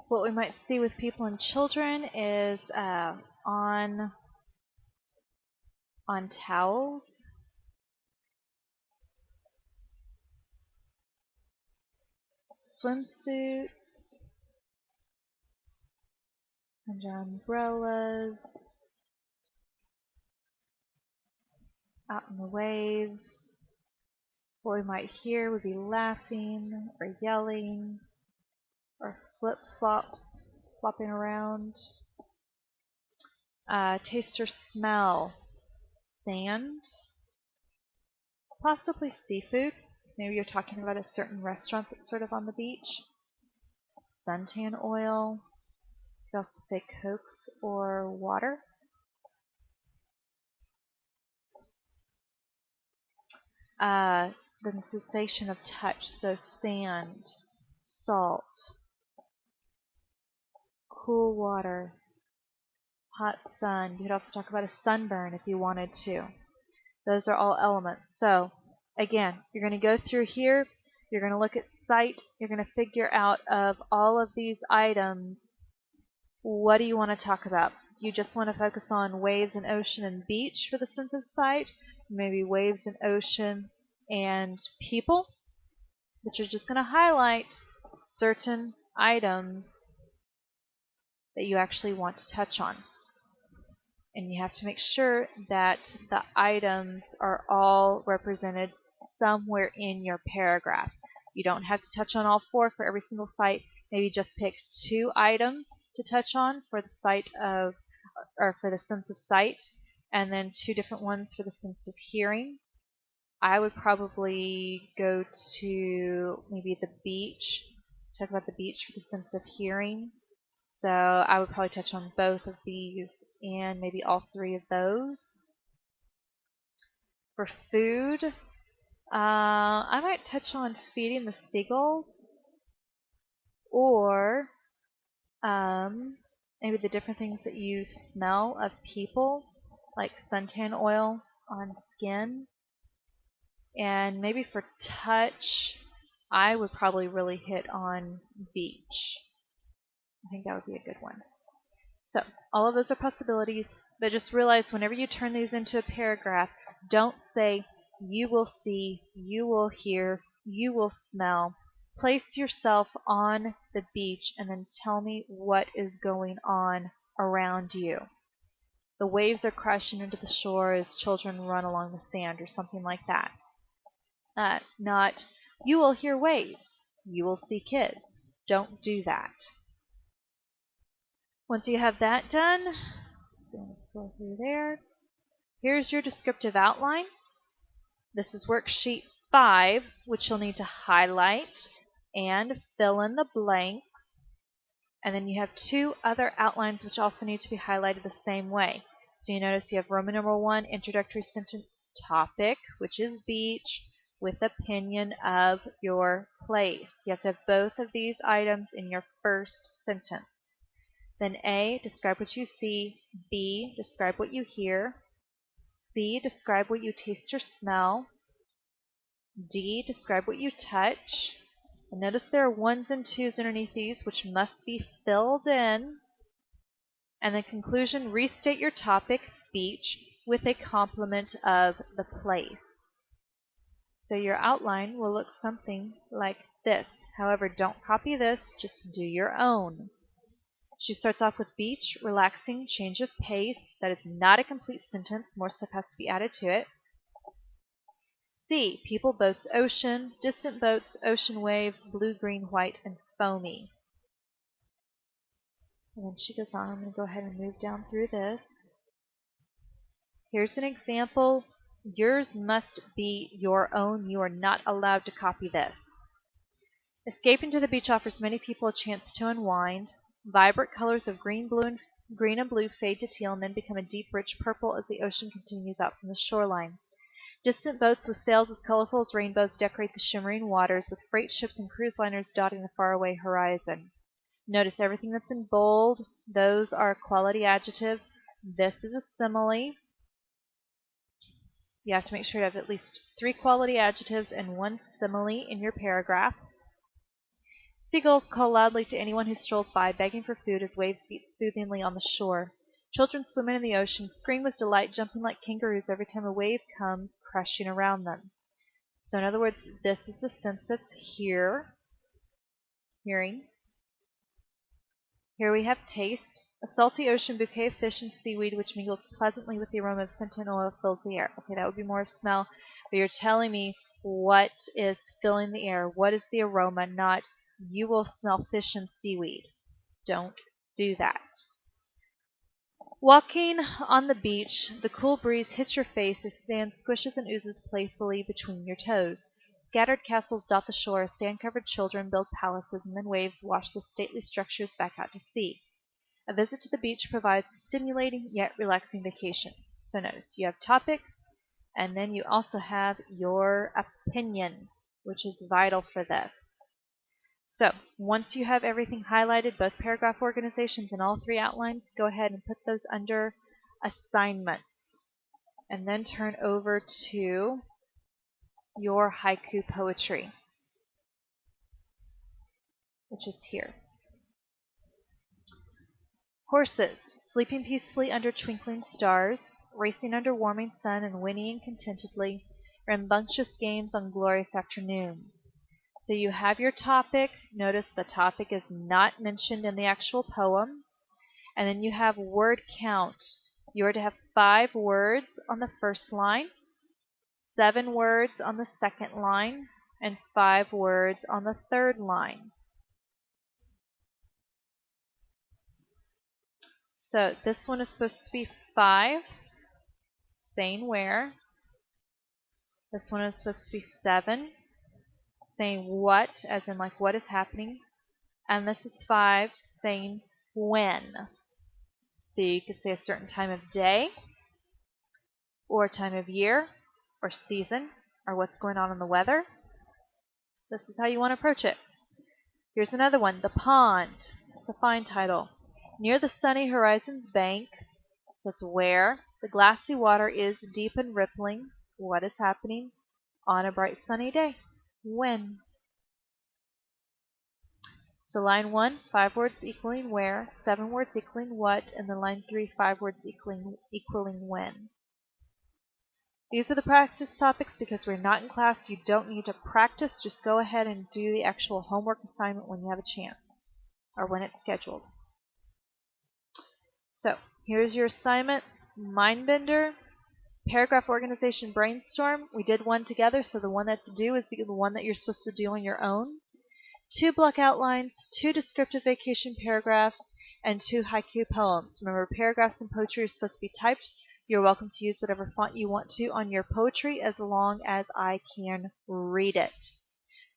What we might see with people and children is on towels, swimsuits, under umbrellas, out in the waves. What we might hear would be laughing or yelling or flip-flops flopping around. Taste or smell, sand, possibly seafood. Maybe you're talking about a certain restaurant that's sort of on the beach. Suntan oil. You could also say cokes or water. The sensation of touch, so sand, salt, cool water, hot sun. You could also talk about a sunburn if you wanted to. Those are all elements. So again, you're going to go through here, you're going to look at sight, you're going to figure out of all of these items, what do you want to talk about? Do you just want to focus on waves and ocean and beach for the sense of sight? Maybe waves and ocean and people? But you're just going to highlight certain items that you actually want to touch on. And you have to make sure that the items are all represented somewhere in your paragraph. You don't have to touch on all 4 for every single site. Maybe just pick 2 items to touch on for the site of, or for the sense of sight, and then 2 different ones for the sense of hearing. I would probably go to maybe the beach, talk about the beach for the sense of hearing. So I would probably touch on both of these and maybe all 3 of those. For food, I might touch on feeding the seagulls, or maybe the different things that you smell of people, like suntan oil on skin. And maybe for touch, I would probably really hit on beach. I think that would be a good one. So all of those are possibilities, but just realize whenever you turn these into a paragraph, don't say you will see, you will hear, you will smell. Place yourself on the beach and then tell me what is going on around you. The waves are crashing into the shore as children run along the sand or something like that. Not, you will hear waves, you will see kids. Don't do that. Once you have that done, so I'm going to scroll through there. Here's your descriptive outline. This is worksheet 5, which you'll need to highlight and fill in the blanks. And then you have 2 other outlines which also need to be highlighted the same way. So you notice you have Roman numeral 1, introductory sentence, topic, which is beach, with opinion of your place. You have to have both of these items in your first sentence. Then A, describe what you see. B, describe what you hear. C, describe what you taste or smell. D, describe what you touch. And notice there are 1s and 2s underneath these, which must be filled in. And then conclusion, restate your topic, beach, with a complement of the place. So your outline will look something like this. However, don't copy this, just do your own. She starts off with beach, relaxing, change of pace. That is not a complete sentence. More stuff has to be added to it. C, people, boats, ocean, distant boats, ocean waves, blue, green, white, and foamy. And then she goes on. I'm going to go ahead and move down through this. Here's an example. Yours must be your own. You are not allowed to copy this. Escaping to the beach offers many people a chance to unwind. Vibrant colors of green and blue fade to teal and then become a deep, rich purple as the ocean continues out from the shoreline. Distant boats with sails as colorful as rainbows decorate the shimmering waters, with freight ships and cruise liners dotting the faraway horizon. Notice everything that's in bold. Those are quality adjectives. This is a simile. You have to make sure you have at least 3 quality adjectives and 1 simile in your paragraph. Seagulls call loudly to anyone who strolls by, begging for food as waves beat soothingly on the shore. Children swimming in the ocean scream with delight, jumping like kangaroos every time a wave comes crashing around them. So in other words, this is the sense of hearing. Here we have taste. A salty ocean bouquet of fish and seaweed which mingles pleasantly with the aroma of scented oil fills the air. Okay, that would be more of smell, but you're telling me what is filling the air. What is the aroma, not you will smell fish and seaweed. Don't do that. Walking on the beach, the cool breeze hits your face as sand squishes and oozes playfully between your toes. Scattered castles dot the shore, sand-covered children build palaces, and then waves wash the stately structures back out to sea. A visit to the beach provides a stimulating yet relaxing vacation. So notice, you have topic, and then you also have your opinion, which is vital for this. So once you have everything highlighted, both paragraph organizations and all three outlines, go ahead and put those under assignments. And then turn over to your haiku poetry, which is here. Horses, sleeping peacefully under twinkling stars, racing under warming sun and whinnying contentedly, rambunctious games on glorious afternoons. So you have your topic. Notice the topic is not mentioned in the actual poem. And then you have word count. You are to have 5 words on the first line, 7 words on the second line, and 5 words on the third line. So this one is supposed to be 5, saying where. This one is supposed to be 7, saying what, as in like what is happening. And this is 5, saying when. So you could say a certain time of day, or time of year, or season, or what's going on in the weather. This is how you want to approach it. Here's another one, The Pond. It's a fine title. Near the sunny horizon's bank, so it's where, the glassy water is deep and rippling. What is happening on a bright sunny day? When? So line 1, 5 words equaling where, 7 words equaling what, and then line 3, 5 words equaling when. These are the practice topics because we're not in class. You don't need to practice. Just go ahead and do the actual homework assignment when you have a chance or when it's scheduled. So here's your assignment, Mindbender, paragraph organization brainstorm. We did one together, so the one that's due is the one that you're supposed to do on your own. 2 block outlines, 2 descriptive vacation paragraphs, and 2 haiku poems. Remember, paragraphs and poetry are supposed to be typed. You're welcome to use whatever font you want to on your poetry as long as I can read it.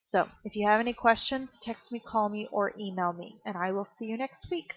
So if you have any questions, text me, call me, or email me, and I will see you next week.